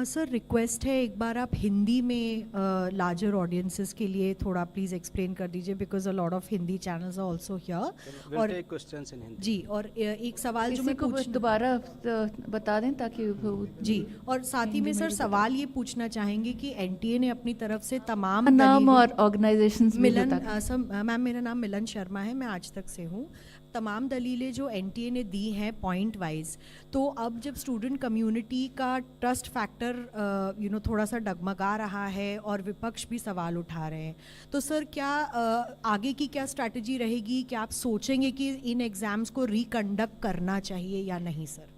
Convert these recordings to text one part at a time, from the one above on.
Sir request है, एक बार आप हिंदी में लार्जर ऑडियंसेस के लिए थोड़ा प्लीज़ एक्सप्लेन कर दीजिए, because a lot of Hindi channels are also here. और क्वेश्चंस इन हिंदी। जी, और एक सवाल जो किसी मैं को दोबारा बता दें ताकि जी, और साथ ही में सर सवाल ये पूछना चाहेंगे कि एनटीए ने अपनी तरफ से तमाम नाम दलीलें- और ऑर्गेनाइजेशंस भी मिलन बता दें। मैम, मेरा नाम मिलन शर्मा है, मैं आज तक से हूँ। तमाम दलीलें जो एनटीए ने दी हैं पॉइंट वाइज, तो अब जब स्टूडेंट कम्युनिटी का ट्रस्ट फैक्टर थोड़ा सा डगमगा रहा है और विपक्ष भी सवाल उठा रहे हैं, तो सर क्या आगे की क्या स्ट्रैटेजी रहेगी? क्या आप सोचेंगे कि इन एग्ज़ाम्स को रिकंडक्ट करना चाहिए या नहीं सर?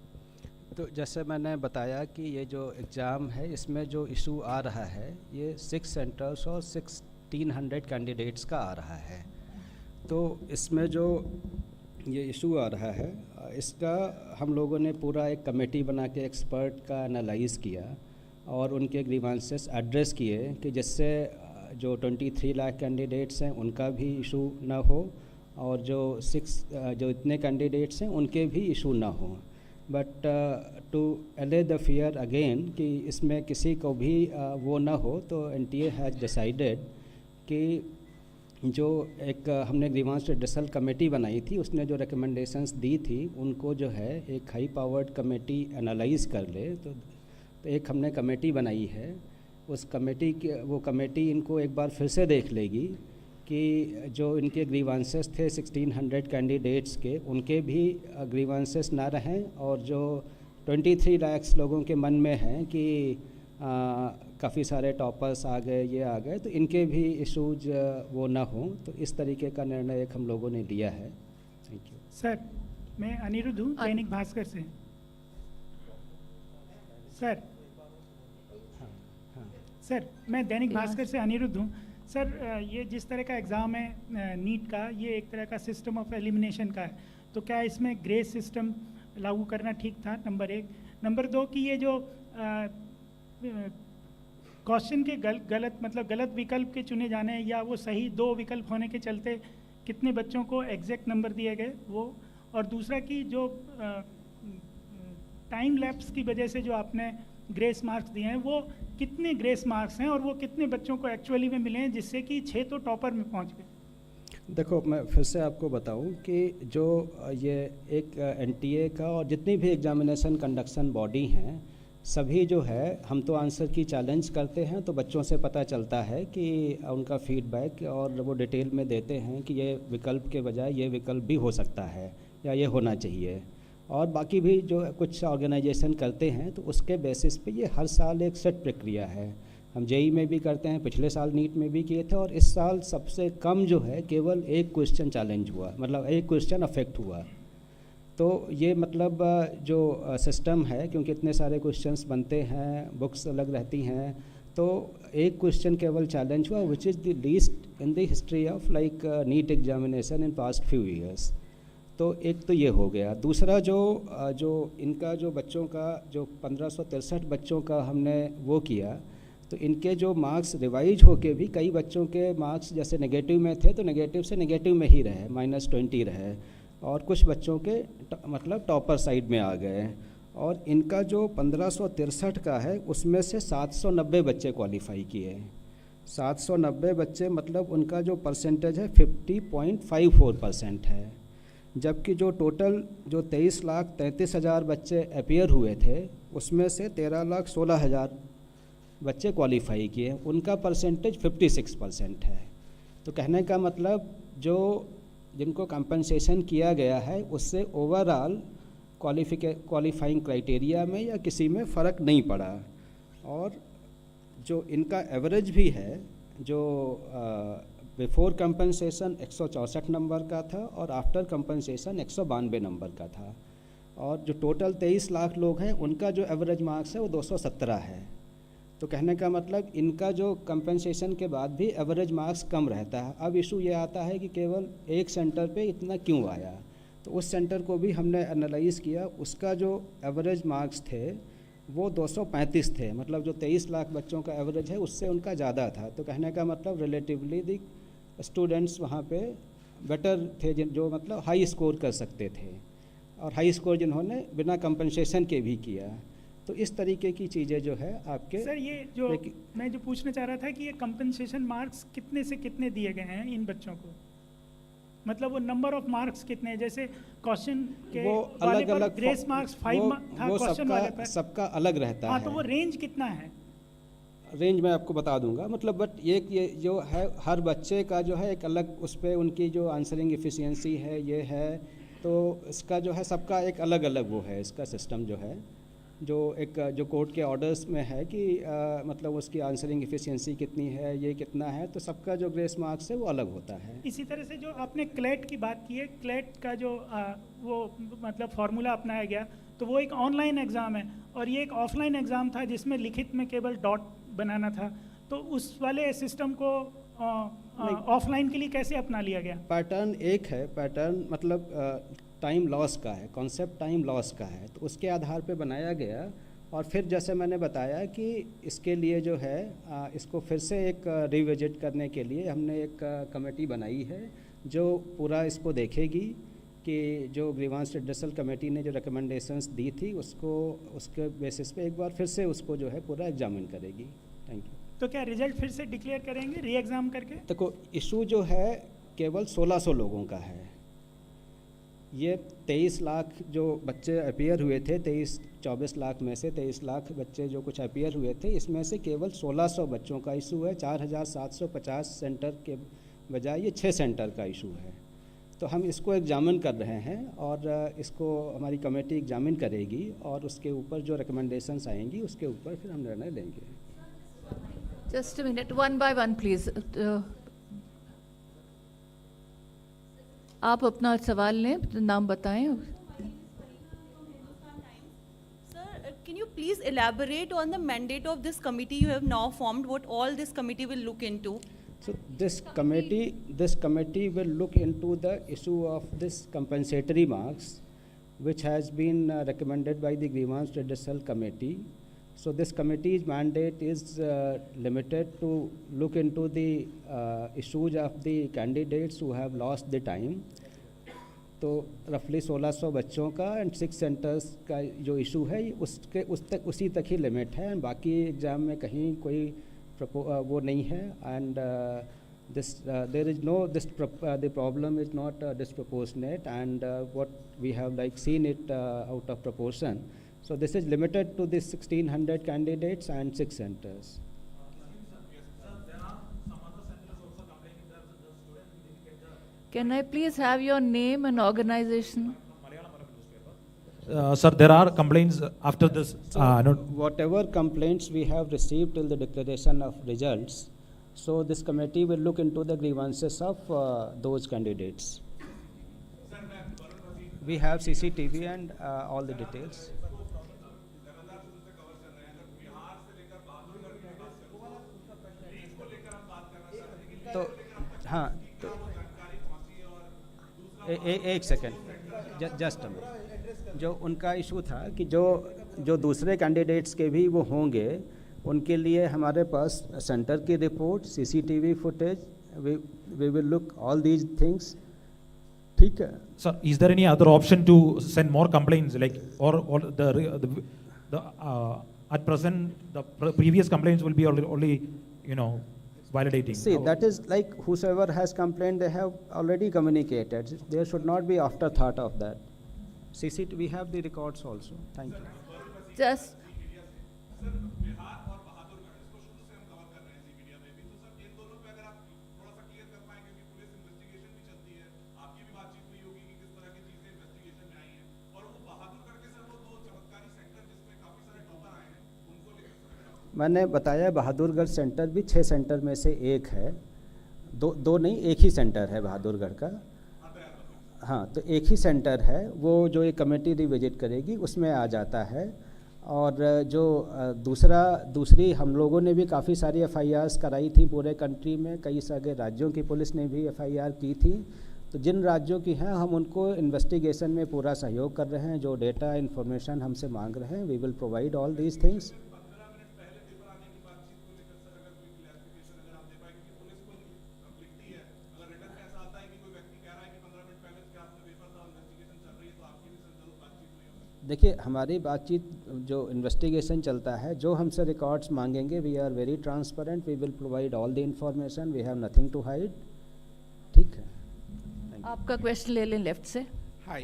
तो जैसे मैंने बताया कि ये जो एग्ज़ाम है इसमें जो इशू आ रहा है ये 6 सेंटर्स और 1600 कैंडिडेट्स का आ रहा है। तो इसमें जो ये इशू आ रहा है इसका हम लोगों ने पूरा एक कमेटी बना के एक्सपर्ट का एनालाइज किया और उनके ग्रीवांसेस एड्रेस किए कि जिससे जो 23 लाख कैंडिडेट्स हैं उनका भी इशू ना हो और जो इतने कैंडिडेट्स हैं उनके भी इशू ना हो। बट टू अले द फियर अगेन कि इसमें किसी को भी वो ना हो, तो एनटीए हैज़ डिसाइडेड कि जो एक हमने ग्रीवांस रिड्रेसल कमेटी बनाई थी उसने जो रिकमेंडेशंस दी थी उनको जो है एक हाई पावर्ड कमेटी एनालाइज कर ले। तो एक हमने कमेटी बनाई है, उस कमेटी के वो कमेटी इनको एक बार फिर से देख लेगी कि जो इनके ग्रीवांसेस थे 1600 कैंडिडेट्स के उनके भी ग्रीवांसेस ना रहें और जो 23 लाख लोगों के मन में हैं कि काफ़ी सारे टॉपर्स आ गए, ये आ गए, तो इनके भी इशूज वो ना हों। तो इस तरीके का निर्णय एक हम लोगों ने लिया है। Thank you sir. मैं अनिरुद्ध हूँ दैनिक भास्कर से। सर सर मैं दैनिक भास्कर से अनिरुद्ध हूँ। सर ये जिस तरह का एग्ज़ाम है नीट का, ये एक तरह का सिस्टम ऑफ एलिमिनेशन का है, तो क्या इसमें ग्रेस सिस्टम लागू करना ठीक था? नंबर 1। नंबर 2 कि ये जो क्वेश्चन के गलत विकल्प के चुने जाने या वो सही 2 विकल्प होने के चलते कितने बच्चों को एग्जैक्ट नंबर दिए गए वो, और दूसरा कि जो टाइम लैप्स की वजह से जो आपने ग्रेस मार्क्स दिए हैं वो कितने ग्रेस मार्क्स हैं और वो कितने बच्चों को एक्चुअली में मिले हैं जिससे कि 6 तो टॉपर में पहुंच गए। देखो, मैं फिर से आपको बताऊं कि जो ये एक एनटीए का और जितनी भी एग्जामिनेशन कंडक्शन बॉडी हैं सभी जो है हम तो आंसर की चैलेंज करते हैं, तो बच्चों से पता चलता है कि उनका फीडबैक और वो डिटेल में देते हैं कि ये विकल्प के बजाय ये विकल्प भी हो सकता है या ये होना चाहिए। और बाकी भी जो कुछ ऑर्गेनाइजेशन करते हैं तो उसके बेसिस पे ये हर साल एक सेट प्रक्रिया है। हम जेई में भी करते हैं, पिछले साल नीट में भी किए थे, और इस साल सबसे कम जो है केवल एक क्वेश्चन चैलेंज हुआ, मतलब एक क्वेश्चन अफेक्ट हुआ। तो ये मतलब जो सिस्टम है, क्योंकि इतने सारे क्वेश्चंस बनते हैं, बुक्स अलग रहती हैं, तो एक क्वेश्चन केवल चैलेंज हुआ, which is the least in the history of like NEET examination in past few years. तो एक तो ये हो गया। दूसरा जो इनका जो बच्चों का जो 1563 बच्चों का हमने वो किया, तो इनके जो मार्क्स रिवाइज होके भी कई बच्चों के मार्क्स जैसे नेगेटिव में थे तो नेगेटिव से नेगेटिव में ही रहे, -20 रहे, और कुछ बच्चों के मतलब टॉपर साइड में आ गए। और इनका जो 1563 का है उसमें से 790 बच्चे क्वालिफाई किए। 790 बच्चे मतलब उनका जो परसेंटेज है 50.54% है। जबकि जो टोटल जो 23,33,000 बच्चे अपीयर हुए थे उसमें से 13,16,000 बच्चे क्वालिफाई किए, उनका परसेंटेज 56% है। तो कहने का मतलब जो जिनको कंपनसेशन किया गया है उससे ओवरऑल क्वालिफाइंग क्राइटेरिया में या किसी में फ़र्क नहीं पड़ा। और जो इनका एवरेज भी है, जो बिफोर कंपनसेशन 164 नंबर का था और आफ्टर कंपनसेशन 192 नंबर का था। और जो टोटल 23 लाख लोग हैं उनका जो एवरेज मार्क्स है वो 217 है। तो कहने का मतलब इनका जो कंपनसेशन के बाद भी एवरेज मार्क्स कम रहता है। अब इशू ये आता है कि केवल एक सेंटर पे इतना क्यों आया, तो उस सेंटर को भी हमने एनालाइज़ किया। उसका जो एवरेज मार्क्स थे वो 235 थे, मतलब जो 23 लाख बच्चों का एवरेज है उससे उनका ज़्यादा था। तो कहने का मतलब रिलेटिवली दी स्टूडेंट्स वहाँ पे बेटर थे, जो मतलब हाई स्कोर कर सकते थे, और हाई स्कोर जिन्होंने बिना कंपनसेशन के भी किया। तो इस तरीके की चीज़ें जो है आपके सर ये जो लेकिन- मैं जो पूछना चाह रहा था कि ये कंपनसेशन मार्क्स कितने से कितने दिए गए हैं इन बच्चों को, मतलब वो नंबर ऑफ मार्क्स कितने हैं, जैसे क्वेश्चन के वो वाले अलग पर अलग ग्रेस मार्क्स 5 था वो क्वेश्चन वाले पर, सबका अलग रहता हाँ है। तो वो रेंज कितना है? रेंज मैं आपको बता दूंगा, मतलब बट ये जो है हर बच्चे का जो है एक अलग उस पर उनकी जो आंसरिंग एफिशिएंसी है ये है, तो इसका जो है सबका एक अलग अलग वो है इसका सिस्टम जो है, जो एक जो कोर्ट के ऑर्डर्स में है कि मतलब उसकी आंसरिंग एफिशिएंसी कितनी है, ये कितना है, तो सबका जो ग्रेस मार्क्स है वो अलग होता है। इसी तरह से जो आपने क्लेट की बात की है, क्लेट का जो वो मतलब फार्मूला अपनाया गया, तो वो एक ऑनलाइन एग्ज़ाम है और ये एक ऑफलाइन एग्ज़ाम था जिसमें लिखित में केवल डॉट बनाना था, तो उस वाले सिस्टम को ऑफलाइन के लिए कैसे अपना लिया गया? पैटर्न एक है, पैटर्न मतलब टाइम लॉस का है, कॉन्सेप्ट टाइम लॉस का है, तो उसके आधार पे बनाया गया। और फिर जैसे मैंने बताया कि इसके लिए जो है इसको फिर से एक रिविजिट करने के लिए हमने एक कमेटी बनाई है जो पूरा इसको देखेगी कि जो ग्रीवांस रिड्रेसल कमेटी ने जो रिकमेंडेशंस दी थी उसको उसके बेसिस पे एक बार फिर से उसको जो है पूरा एग्जामिन करेगी। Thank you. तो क्या रिजल्ट फिर से डिक्लेयर करेंगे री एग्ज़ाम करके? देखो इशू जो है केवल 1600 लोगों का है। ये 23 लाख जो बच्चे अपीयर हुए थे, 24 लाख में से 23 लाख बच्चे जो कुछ अपीयर हुए थे, इसमें से केवल 1600 बच्चों का इशू है। 4750 सेंटर के बजाय ये 6 सेंटर का इशू है। तो हम इसको एग्जामिन कर रहे हैं और इसको हमारी कमेटी एग्जामिन करेगी और उसके ऊपर जो रिकमेंडेशंस आएंगी उसके ऊपर फिर हम निर्णय लेंगे। Just a minute, one by one please. आप अपना सवाल लें, नाम बताएं। Sir, can you please elaborate on the mandate of this committee you have now formed? What all this committee will look into? So this committee will look into the issue of this compensatory marks, which has been recommended by the Grievance Redressal Committee. So this committee's mandate is limited to look into the issues of the candidates who have lost the time. तो रफली 1600 बच्चों का and 6 centres का जो issue है उसके उसी तक ही लिमिट है, एंड बाकी एग्ज़ाम में कहीं कोई वो नहीं है। And this there is no the problem is not disproportionate, and what we have like seen it out of proportion. So this is limited to the 1600 candidates and 6 centers. Can I please have your name and organization? Sir, there are complaints after this. Whatever complaints we have received till the declaration of results, so this committee will look into the grievances of those candidates. We have CCTV and all the details. तो हाँ, तो एक second, just a minute. जो उनका issue था कि जो दूसरे कैंडिडेट्स के भी वो होंगे, उनके लिए हमारे पास सेंटर की report, CCTV footage, we will look all these things. ठीक है Sir, is there any other option to send more complaints, like or the at present the previous complaints will be only validating? See, that is like whosoever has complained, they have already communicated. There should not be afterthought of that. CCTV, we have the records also. Thank you. Just मैंने बताया Bahadurgarh centre भी 6 centre में से एक है, दो नहीं, एक ही सेंटर है बहादुरगढ़ का। हाँ, तो एक ही सेंटर है, वो जो ये कमेटी रिविजिट करेगी उसमें आ जाता है। और जो दूसरी हम लोगों ने भी काफ़ी सारी FIRs कराई थी पूरे कंट्री में, कई सारे राज्यों की पुलिस ने भी FIR की थी। तो जिन राज्यों की हैं हम उनको इन्वेस्टिगेशन में पूरा सहयोग कर रहे हैं, जो डेटा इन्फॉर्मेशन हमसे मांग रहे हैं, we will provide all these things. देखिए हमारी बातचीत जो इन्वेस्टिगेशन चलता है, जो हमसे रिकॉर्ड्स मांगेंगे, we are very transparent, we will provide all the information, we have nothing to hide. ठीक है, आपका क्वेश्चन ले लें लेफ्ट से. Hi.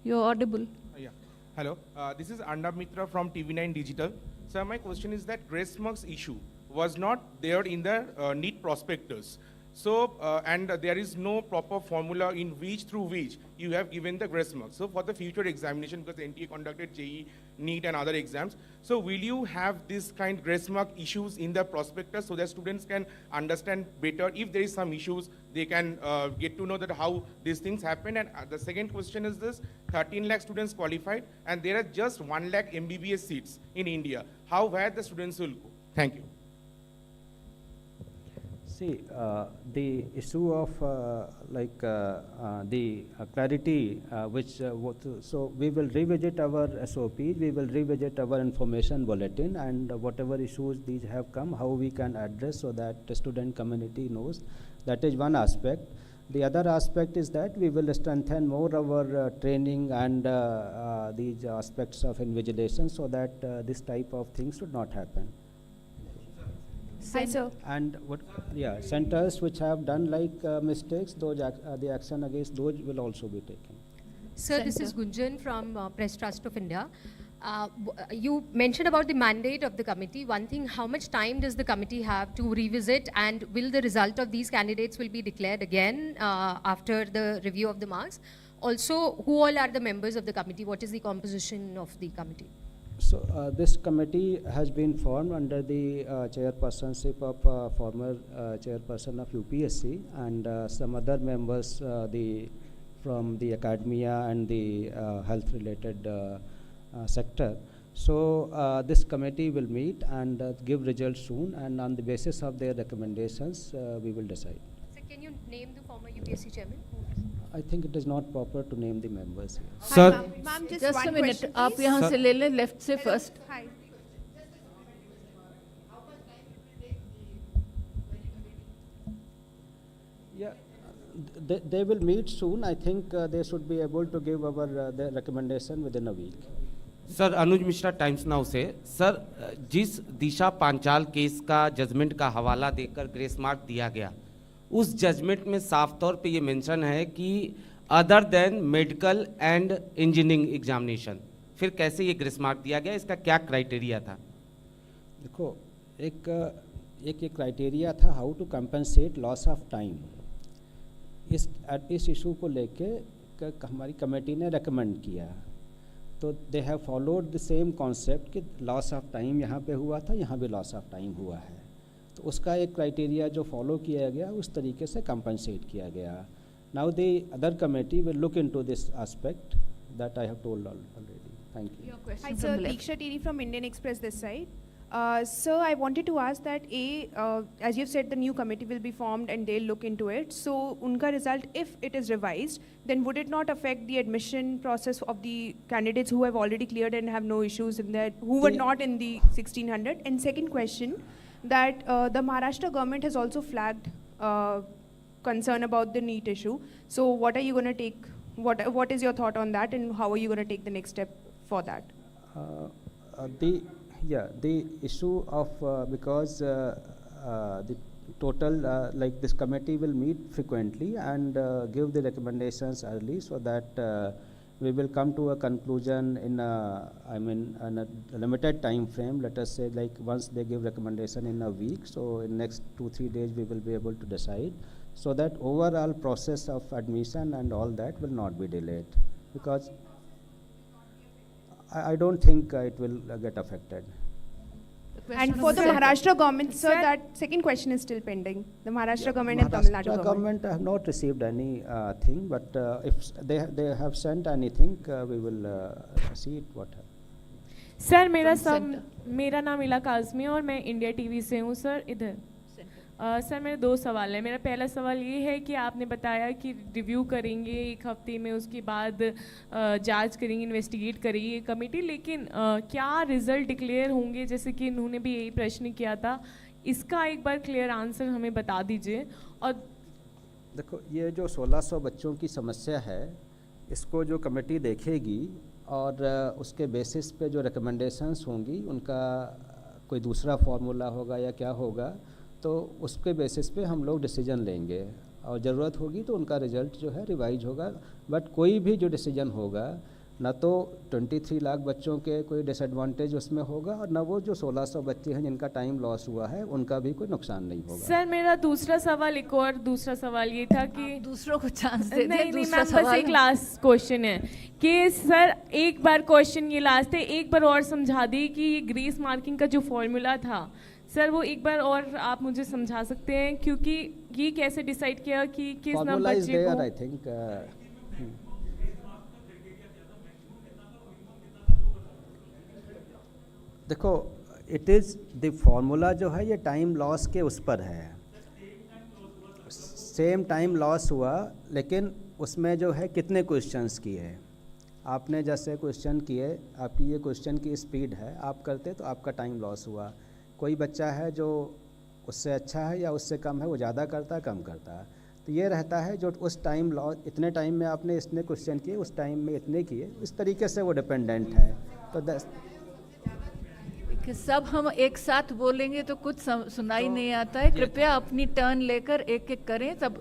You are audible. Yeah. Hello. This is Arnab Mitra from TV9 Digital. Sir, my question is that grace marks issue was not there in the NEET prospectus. So, and there is no proper formula in which through which you have given the grace marks. So, for the future examination, because NTA conducted JEE, NEET, and other exams, so will you have this kind grace mark issues in the prospectus so that students can understand better if there is some issues, they can get to know that how these things happen. And the second question is this: 13 lakh students qualified, and there are just 1 lakh MBBS seats in India. How where the students will go? Thank you. see, the issue of the clarity, so we will revisit our SOPs, we will revisit our information bulletin, and whatever issues these have come, how we can address so that the student community knows. That is one aspect. The other aspect is that we will strengthen more our training and these aspects of invigilation so that this type of things should not happen. Hi, sir. And centers which have done mistakes, those the action against those will also be taken. Sir, this is Gunjan from Press Trust of India. You mentioned about the mandate of the committee. One thing, how much time does the committee have to revisit, and will the result of these candidates will be declared again after the review of the marks? Also, who all are the members of the committee? What is the composition of the committee? So this committee has been formed under the chairpersonship of former chairperson of UPSC and some other members from the academia and the health related sector. So this committee will meet and give results soon, and on the basis of their recommendations we will decide. Sir, can you name the former UPSC chairman? I think it is not proper to name the members here. Sir, Ma'am, just just a one minute, question, आप please. यहाँ Sir. से ले लें left से first. Hi. Yeah, they will meet soon. I think they should be able to give our their recommendation within a week. Sir Anuj Mishra times now से. Sir, जिस दिशा Panchal case का judgement का हवाला देकर ग्रेस मार्क दिया गया, उस जजमेंट में साफ तौर पे ये मेंशन है कि other than medical and engineering examination, फिर कैसे ये ग्रेस मार्क दिया गया, इसका क्या क्राइटेरिया था? देखो, एक क्राइटेरिया था how to compensate loss of time. इस इशू को लेके हमारी कमेटी ने रेकमेंड किया, तो they have followed the same concept कि लॉस ऑफ टाइम यहाँ पे हुआ था, यहाँ भी लॉस ऑफ टाइम हुआ है, तो उसका एक क्राइटेरिया जो फॉलो किया गया उस तरीके से कंपनसेट किया गया. Now the other committee will look into this aspect that I have told already. Thank you. Your Hi, question sir. from the left. Diksha Tiri from Indian Express this side. Sir, I wanted to ask that as you've said, the new committee will be formed and they'll look into it. So, unka result, if it is revised, then would it not affect the admission process of the candidates who have already cleared and have no issues in that, who were not in the 1600? And second question, that the Maharashtra government has also flagged concern about the NEET issue. So, what are you going to take? What is your thought on that, and how are you going to take the next step for that? The issue of because the total this committee will meet frequently and give the recommendations early so that we will come to a conclusion in in a limited time frame. Let us say once they give recommendation in a week, so in next 2-3 days we will be able to decide, so that overall process of admission and all that will not be delayed, because I don't think it will get affected. And for the Maharashtra government, sir, that second question is still pending. The Maharashtra government and Tamil Nadu Maharashtra government. government have not received any thing, but if they have sent anything, we will see it what happens. Sir मेरा नाम इलाका आज़मी है और मैं India TV से हूँ sir. इधर sir मेरे दो सवाल हैं. मेरा पहला सवाल ये है कि आपने बताया कि रिव्यू करेंगे 1 हफ्ते में, उसके बाद जांच करेंगे, इन्वेस्टिगेट करेगी ये कमेटी, लेकिन क्या रिजल्ट डिक्लेयर होंगे, जैसे कि इन्होंने भी यही प्रश्न किया था, इसका एक बार क्लियर आंसर हमें बता दीजिए. और देखो, ये जो 1600 बच्चों की समस्या है, इसको जो कमेटी देखेगी और उसके बेसिस पे जो रिकमेंडेशंस होंगी उनका कोई दूसरा फार्मूला होगा या क्या होगा, तो उसके बेसिस पे हम लोग डिसीजन लेंगे और ज़रूरत होगी तो उनका रिज़ल्ट जो है रिवाइज होगा। बट कोई भी जो डिसीजन होगा, ना तो 23 लाख बच्चों के कोई डिसएडवांटेज उसमें होगा और ना वो जो 1600 बच्चे हैं जिनका टाइम लॉस हुआ है उनका भी कोई नुकसान नहीं होगा। सर मेरा दूसरा सवाल ये था कि दूसरों को चांस दे नहीं दूसरा मैम, बस सवाल एक लास्ट क्वेश्चन है कि सर एक बार क्वेश्चन ये लास्ट है, एक बार और समझा दी कि ये ग्रेस मार्किंग का जो फॉर्मूला था सर वो एक बार और आप मुझे समझा सकते हैं, क्योंकि ये कैसे डिसाइड किया कि किस फॉर्मूला इज बच्चे देयर को आई थिंक। देखो इट इज़ द फार्मूला जो है ये टाइम लॉस के उस पर है, सेम टाइम लॉस हुआ लेकिन उसमें जो है कितने क्वेश्चंस किए आपने, जैसे क्वेश्चन किए आपकी ये क्वेश्चन की स्पीड है, आप करते तो आपका टाइम लॉस हुआ। कोई बच्चा है जो उससे अच्छा है या उससे कम है, वो ज़्यादा करता है कम करता है, तो ये रहता है जो उस टाइम लॉस, इतने टाइम में आपने इतने क्वेश्चन किए, उस टाइम में इतने किए, इस तरीके से वो डिपेंडेंट है। तो कि सब हम एक साथ बोलेंगे तो कुछ सुनाई नहीं आता है, कृपया अपनी टर्न लेकर एक एक करें तब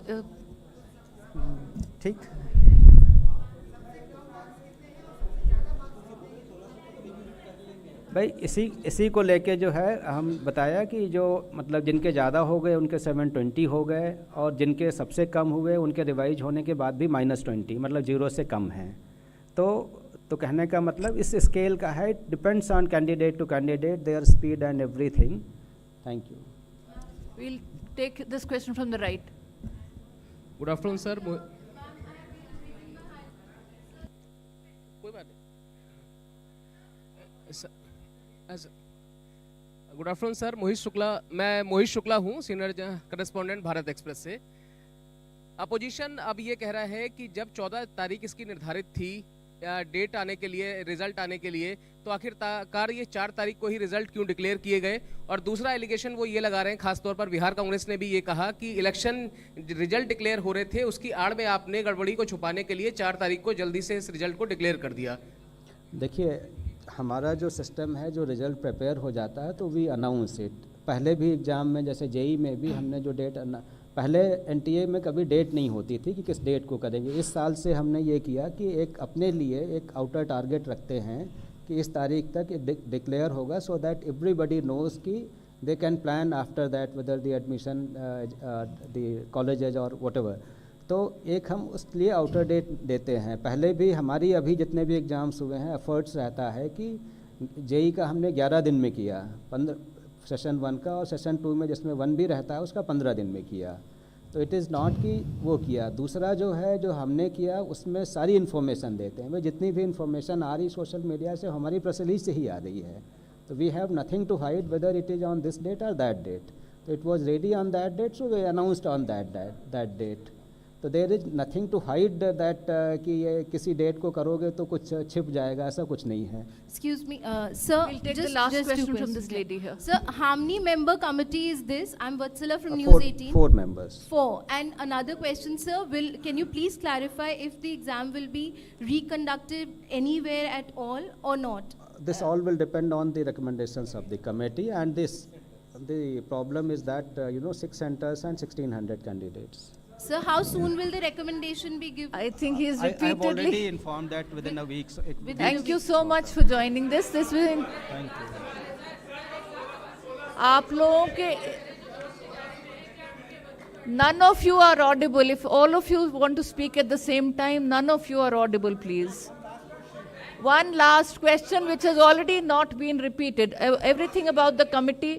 ठीक। भाई इसी को लेके जो है हम बताया कि जो मतलब जिनके ज़्यादा हो गए उनके 720 हो गए और जिनके सबसे कम हुए उनके रिवाइज होने के बाद भी -20 मतलब 0 से कम हैं। तो कहने का मतलब इस स्केल का है, depends on candidate to candidate, their speed and everything. Thank you. we'll take this question from the right. Good afternoon sir. कोई बात नहीं। गुड आफ्टरनून सर, मैं मोहित शुक्ला हूँ, सीनियर करस्पॉन्डेंट भारत एक्सप्रेस से। अपोजिशन अब ये कह रहा है कि जब 14 तारीख इसकी निर्धारित थी डेट आने के लिए, रिजल्ट आने के लिए, तो आखिरकार ये 4 तारीख को ही रिजल्ट क्यों डिक्लेयर किए गए। और दूसरा एलिगेशन वो ये लगा रहे हैं, खासतौर पर बिहार कांग्रेस ने भी ये कहा कि इलेक्शन रिजल्ट डिक्लेयर हो रहे थे, उसकी आड़ में आपने गड़बड़ी को छुपाने के लिए 4 तारीख को जल्दी से इस रिजल्ट को डिक्लेयर कर दिया। देखिए हमारा जो सिस्टम है, जो रिज़ल्ट प्रिपेयर हो जाता है तो वी अनाउंस इट। पहले भी एग्ज़ाम में जैसे जेई में भी हमने जो डेट, पहले एनटीए में कभी डेट नहीं होती थी कि किस डेट को करेंगे। इस साल से हमने ये किया कि एक अपने लिए एक आउटर टारगेट रखते हैं कि इस तारीख तक डिक्लेयर होगा, सो दैट एवरीबडी नोज़ कि they can plan after that whether the admission the colleges और व्हाटएवर। तो एक हम उसके लिए आउटर डेट देते हैं। पहले भी हमारी अभी जितने भी एग्ज़ाम्स हुए हैं एफर्ट्स रहता है कि जेई का हमने 11 दिन में किया, 15 सेशन 1 का, और सेशन 2 में जिसमें 1 भी रहता है उसका 15 दिन में किया। तो इट इज़ नॉट कि वो किया। दूसरा जो है जो हमने किया उसमें सारी इन्फॉर्मेशन देते हैं। भाई जितनी भी इन्फॉर्मेशन आ रही सोशल मीडिया से, हमारी प्रेस रिलीज से ही आ रही है। तो we have nothing to hide whether it is on this date और दैट डेट। तो it was ready on that date, so we announced on that date. तो there is nothing to hide that कि ये किसी date को करोगे तो कुछ छिप जाएगा, ऐसा कुछ नहीं है। Excuse me, sir. We'll take the last question from this lady here. Sir, how many member committee is this? I'm Vatsala from Four- News 18. 4 members. 4. And another question, sir. Can you please clarify if the exam will be reconducted anywhere at all or not? This all will depend on the recommendations of the committee, and the problem is that 6 centers and 1600 candidates. Sir, how soon will the recommendation be given? I think he is I've already repeatedly. informed that within a week. So Thank you so much for joining this. This will. Thank you. आप लोगों के none of you are audible. If all of you want to speak at the same time, none of you are audible, please. One last question which has already not been repeated. Everything about the committee.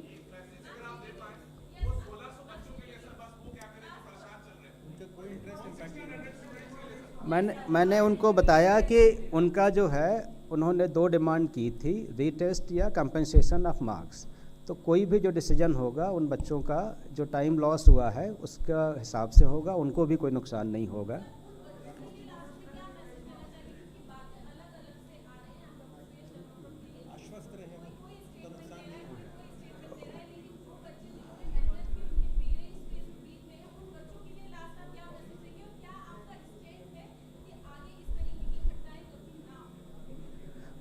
मैंने उनको बताया कि उनका जो है उन्होंने 2 demand की थी, रीटेस्ट या कंपनसेशन ऑफ मार्क्स। तो कोई भी जो डिसीजन होगा उन बच्चों का जो टाइम लॉस हुआ है उसका हिसाब से होगा, उनको भी कोई नुकसान नहीं होगा।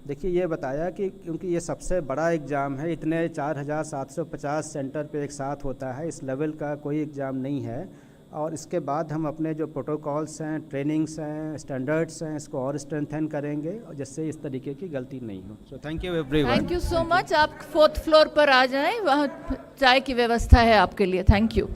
देखिए ये बताया कि क्योंकि ये सबसे बड़ा एग्ज़ाम है, इतने 4750 सेंटर पे एक साथ होता है, इस लेवल का कोई एग्ज़ाम नहीं है, और इसके बाद हम अपने जो प्रोटोकॉल्स हैं, ट्रेनिंग्स हैं, स्टैंडर्ड्स हैं, इसको और स्ट्रेंथन करेंगे और जिससे इस तरीके की गलती नहीं हो। So thank you everyone. Thank you so much. आप 4th फ्लोर पर आ जाएं, वहाँ चाय की व्यवस्था है आपके लिए। Thank you.